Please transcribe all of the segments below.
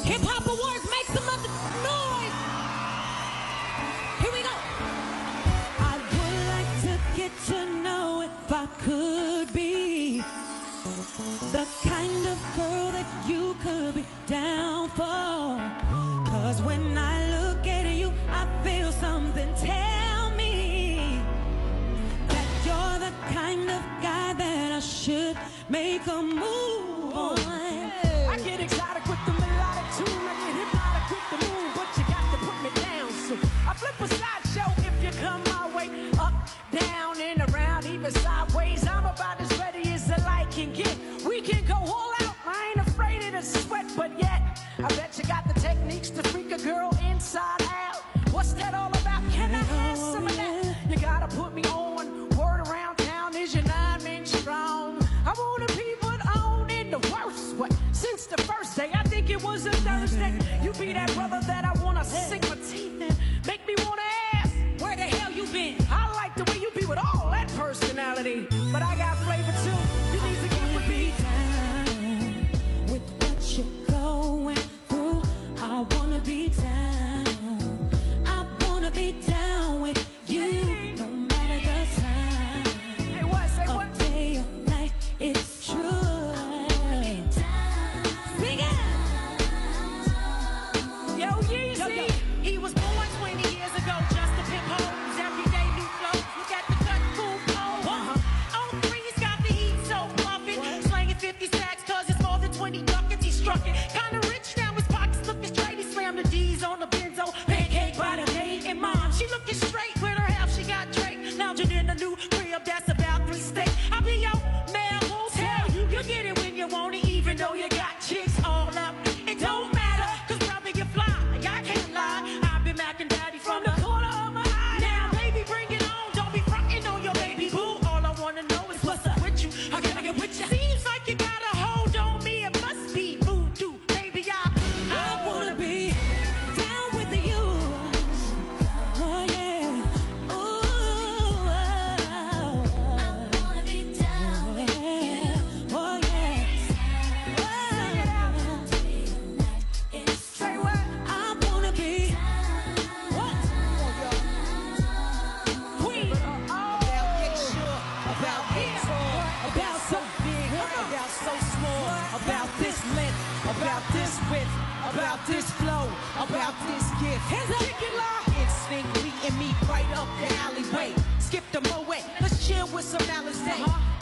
Hip Hop Awards, make some other noise. Here we go. I would like to get to know if I could be the kind of girl that you could be down for. Cause when I look at you, I feel something tell me that you're the kind of guy that I should make a move on. I get exotic with the melodic tune, I get hypnotic with the moon, but you got to put me down soon. I flip a sideshow if you come my way, up, down, and around, even sideways. I'm about as ready as the light can get. We can go all out, I ain't afraid of the sweat, but yet I bet you got the techniques to freak a girl inside out. What's that all about? Can I have some of that? You gotta put me on. Word around town is your 9-inch strong. I wanna be put on in the worst way. Since the first day, I think it was a Thursday. You be that brother that I wanna sink my teeth in. Make me wanna ask, Where the hell you been? I like the way you be with all that personality. But I got flavor too. You need to get with me. Down with what you're going through. I wanna be down. I wanna be down with you. No matter the time. Hey, what? Say what? Of day or night, it's true. Sing it. Yo, Yeezy. He was born 20 years ago, just to pimp hoes. Everyday new flow. Look at the cut, cool pose. On three's got the heat so fluffy. Slanging 50 sacks, cause it's more than 20 ducats. He struck it. Kinda rich now, his pockets looking straight. He slammed the D's on the benzo. Pancake by the day. And mom, she looking straight. With her half, she got Drake. Lounging in a new crib, that's about 3 steaks. I'll be your man, won't tell you. You get it when you want it, even though you got chicks all up. It don't matter, cause probably you fly. I can't lie. I've been macking daddy from the corner of my eye. Now, baby, bring it on. Don't be frontin' on your baby boo. All I wanna know is what's up with you. How can I get with you? Seems like you got a hold on me. It must be voodoo, baby. I wanna be down with you. Oh yeah. Ooh. I wanna be down with you. Oh yeah. Say what? I wanna be what? Queen. About get sure, about get tall, about so big, about so small, about this length, about this width, about this flow, about this gift. Particular instinct leading me right up the alleyway. Skip the moe, let's chill with some Alizé.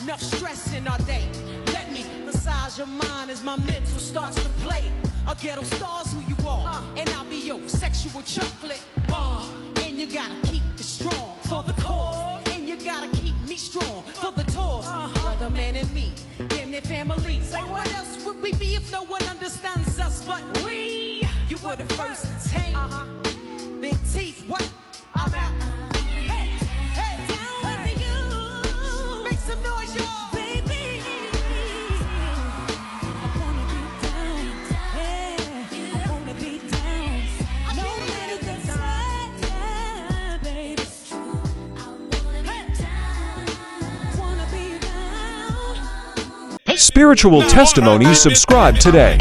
Enough stress in our day. Let me massage your mind as my mental starts to play. A ghetto star's who you are, and I'll be your sexual chocolate bar. And you gotta keep it strong for the cause, and you gotta keep me strong for the tours. Brother, man, and me, them their family. Say what else would we be if no one understands us but we? You were the first to tame. Big teeth, what? I'm out. Hey, hey, Down with you. make some noise, y'all. Baby, I wanna be down. Yeah, I wanna be down. No matter the time, baby. Wanna be down. Spiritual Testimonies, subscribe today.